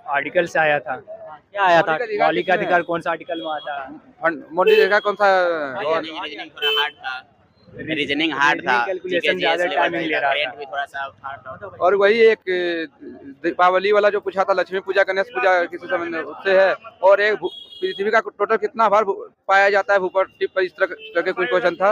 Article से आया था। क्या आया था? मौलिक अधिकार कौन सा आर्टिकल में आता है? मोदी जी का कौन सा रीजनिंग थोड़ा हार्ड था, रीजनिंग हार्ड था, कैलकुलेशन ज्यादा टाइमिंग ले रहा करेंट भी था। थोड़ा सा हार्ड था। और वही एक दीपावली वाला जो पूछा था, लक्ष्मी पूजा गणेश पूजा किसी समय में उससे है। और एक पृथ्वी का टोटल कितना भार पाया जाता है भूपर पर, इस तरह के कुछ क्वेश्चन था।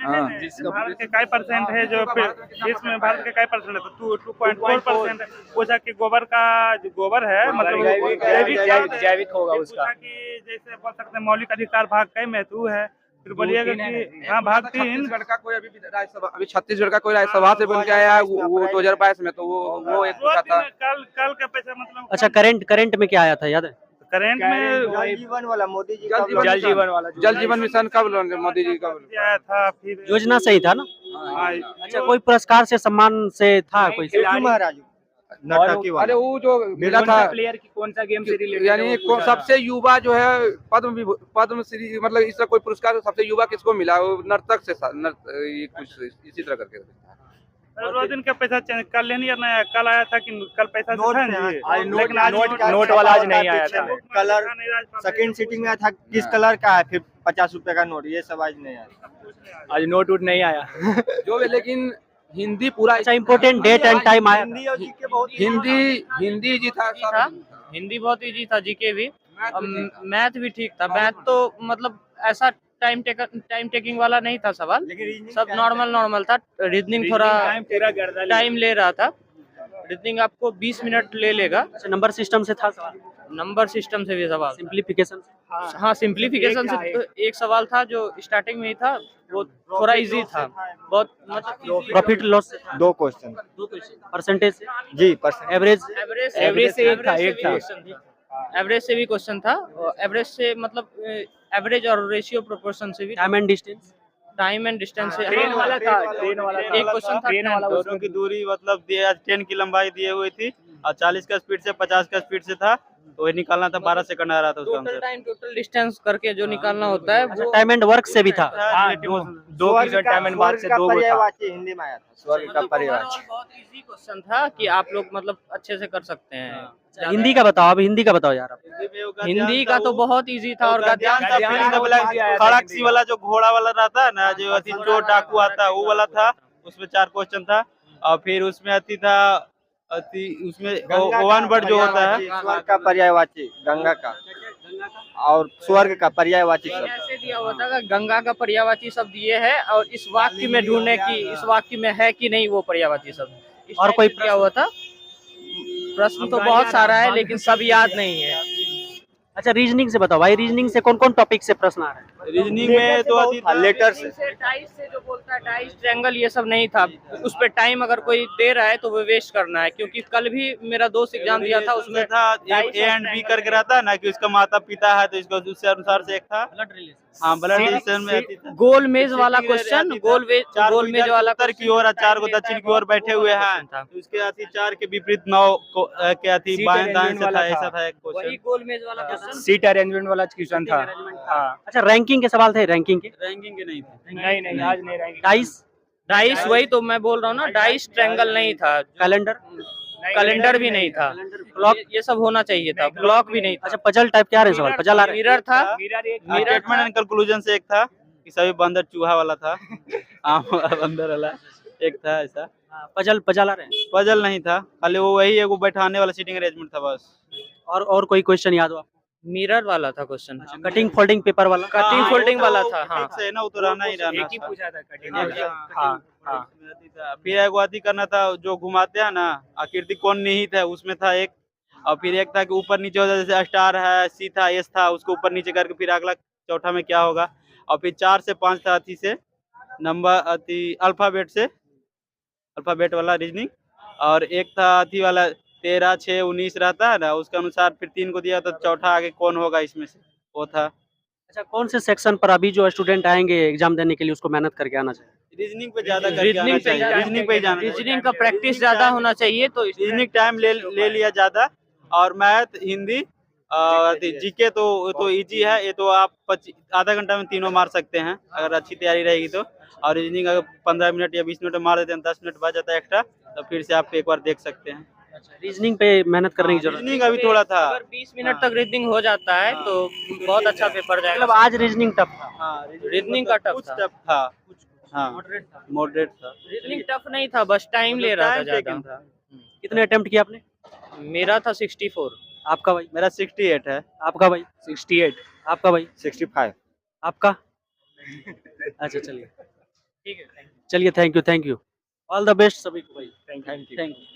हाँ, भारत के काय परसेंट है जो विश्व में भारत के काय परसेंट है? तो 2.4% पूछा कि गोबर का जो गोबर है मतलब जैविक होगा उसका। कि जैसे बोल सकते हैं मौलिक अधिकार भाग कई में तू है, फिर बोलिएगा कि हाँ भाग 3। छत्तीसगढ़ का कोई अभी छत्तीसगढ़ का कोई राज्यसभा से बन के आया है वो 2022 में, तो वो एक पूछा था। कल का पैसा मतलब अच्छा, करंट में क्या आया था याद है? करंट में जल जीवन वाला मोदी जी का जल जीवन मिशन कब मोदी जी का आया था। फिर योजना सही था ना? अच्छा, कोई पुरस्कार से सम्मान से था कोई? महाराज नर्तकी वाला। अरे वो जो मिला था प्लेयर की कौन सा गेम से रिलेटेड, यानी सबसे युवा जो है पद्म श्री, मतलब इसका कोई पुरस्कार सबसे युवा किसको मिला? वो नर्तक से ये कुछ इसी तरह करके। रोज दिन का पैसा चेंज कर लेनी है ना। कल आया था कि कल पैसा नोट था में जी। लेकिन आज नोट वाला आज नहीं आया था। कलर सेकंड सीटिंग में था, किस कलर का है, फिर 50 रुपए का नोट, ये सब आज नहीं आया। आज नोट वोट नहीं आया जो है, लेकिन हिंदी पूरा अच्छा, इम्पोर्टेंट डेट एंड टाइम आया? हिंदी जी था। हिंदी बहुत इजी था, जीके भी, मैथ भी ठीक था। मैथ तो मतलब ऐसा टाइम टेकिंग वाला नहीं था सवाल, सब नॉर्मल था। रीजनिंग थोड़ा टाइम ले रहा था। रीजनिंग आपको 20 मिनट ले लेगा। अच्छा, नंबर सिस्टम से था सवाल? नंबर सिस्टम से भी सवाल, सिंप्लीफिकेशन से? हाँ सिंप्लीफिकेशन से एक सवाल था जो स्टार्टिंग में ही था, वो थोड़ा इजी था बहुत, मतलब प्रॉफिट लॉस से? 2 क्वेश्चन। परसेंटेज से? जी परसेंट। एवरेज? एवरेज से एक था। एवरेज से भी क्वेश्चन था। एवरेज से मतलब एवरेज और रेशियो प्रोपोर्शन से भी। Time and distance? Time and distance से ट्रेन वाला था। एक क्वेश्चन था। ट्रेन वाला दोनों की दूरी मतलब ट्रेन की लंबाई दिए हुई थी, और 40 का स्पीड से 50 का स्पीड से था, तो वही निकालना था। 12 सेकंड आ रहा था उसका total answer. Time total distance करके जो निकालना होता है वो टाइम एंड वर्क से भी था? हाँ, दो की टाइम एंड मार्क से 2 था। हिंदी में आया था, स्वर्ग का पर्यायवाची। बहुत इजी क्वेश्चन था कि आप लोग मतलब अच्छे से कर सकते हैं। हिंदी का बताओ, अब हिंदी का बताओ यार। हिंदी का तो बहुत इजी था। और गद्यांश खड़ाक्षी वाला जो घोड़ा वाला रहता है ना, जो अति चोर डाकू आता है, वो वाला था। उसमें 4 क्वेश्चन था। और फिर उसमें उसमें वन वर्ड जो होता है, स्वर्ग का पर्यायवाची गंगा का, और स्वर्ग का पर्यायवाची शब्द। ऐसे दिया हुआ था कि गंगा का पर्यायवाची शब्द ये है, और इस वाक्य में ढूंढने की इस वाक्य में है कि नहीं वो पर्यायवाची शब्द। और कोई दिया हुआ था? प्रश्न तो बहुत सारा है लेकिन सब याद नहीं है। अच्छा, रीजनिंग से बताओ भाई, रीजनिंग से कौन कौन टॉपिक से प्रश्न आ रहे हैं? रीजनिंग में तो लेटर से डाइस से जो बोलता है, डाइस ट्रायंगल, ये सब नहीं था। उस पे टाइम अगर कोई दे रहा है तो वो वेस्ट करना है, क्योंकि कल भी मेरा दोस्त एग्जाम दिया था, उसमें था ए एंड बी करके रहता है ना, कि उसका माता पिता है, तो इसको उससे अनुसार से एक था। हाँ, ब्लड रिलेशन में आती थी। गोल मेज वाला क्वेश्चन, गोल मेज वाला उत्तर की ओर और 4 को दक्षिण की ओर बैठे हुए हैं, तो उसके आती 4 के विपरीत 9 को क्या थी, बाएं दाएं से था। ऐसा था एक वही क्वेश्चन। गोल मेज वाला क्वेश्चन। सीट अरेंजमेंट वाला क्वेश्चन था। हाँ। अच्छा, रैंकिंग के सवाल थे? रैंकिंग के रैंकिंग के नहीं थे। नहीं आज नहीं रहेंगे। डाइस? वही तो मैं बोल रहा हूँ ना, डाइस ट्रायंगल नहीं था। कैलेंडर भी नहीं था। क्लॉक? ये सब होना चाहिए था। ब्लॉक भी नहीं था। अच्छा, पजल टाइप क्या रहे सवाल? पजल आ रहे? मिरर था। स्टेटमेंट एंड कंक्लूजन से एक था कि सभी बंदर चूहा वाला था। आम बंदर वाला एक था ऐसा। पजल आ रहे हैं? पजल नहीं था, खाली वो वही एगो बैठाने वाला सीटिंग अरेंजमेंट था बस। और कोई क्वेश्चन याद हो आपको? मिरर वाला था क्वेश्चन। कटिंग फोल्डिंग पेपर वाला? कटिंग फोल्डिंग वाला था। हाँ, से ना, वो तो रहना ही रहना। एक ही पूछा था कटिंग। हाँ। फिर एक वादी करना था, जो घुमाते हैं ना, आकृति कौन निहित है, उसमें था एक। और फिर एक था कि ऊपर नीचे होता है, जैसे स्टार है, सी था, एस था, उसको ऊपर नीचे करके फिर अगला चौथा में क्या होगा। और फिर 4 से 5 था अति से नंबर अल्फाबेट वाला रीजनिंग। और एक था अति वाला 13, 6, 19 रहता है ना, उसके अनुसार फिर 3 को दिया, तो चौथा आगे कौन होगा इसमें से, वो था। अच्छा, कौन से सेक्शन पर अभी जो स्टूडेंट आएंगे एग्जाम देने के लिए उसको मेहनत करके आना चाहिए? रीजनिंग पे ज्यादा रीजनिंग पे ही जाना। रीजनिंग का प्रैक्टिस ज्यादा होना चाहिए, तो रीजनिंग टाइम ले लिया ज्यादा। और मैथ, हिंदी और जीके तो इजी है, ये तो आप आधा घंटा में तीनों मार सकते हैं अगर अच्छी तैयारी रहेगी तो। और रीजनिंग अगर 15 मिनट या 20 मिनट में मार देते हैं, 10 मिनट बाद जाता है एक्स्ट्रा, तो फिर से आप एक बार देख सकते हैं। रीजनिंग पे मेहनत करने की जरूरत है। रीजनिंग अभी थोड़ा था। अगर 20 मिनट तक रीजनिंग हो जाता है तो बहुत अच्छा पेपर मतलब जाएगा। आज रीजनिंग टफ था। हाँ रीजनिंग का टफ कुछ था। टफ था। हाँ मॉडरेट था। रीजनिंग टफ नहीं था, बस टाइम ले रहा था टाइम ज्यादा। टेकन था। कितने अटेम्प्ट किया आपने? मेरा था 64। आपका भाई? मेरा 68 है। आपका भाई? 68 आपका भाई? 65 आपका? अच्छा चलिए, ठीक है, चलिए, thank you all the best सभी को भाई। Thank you thank you.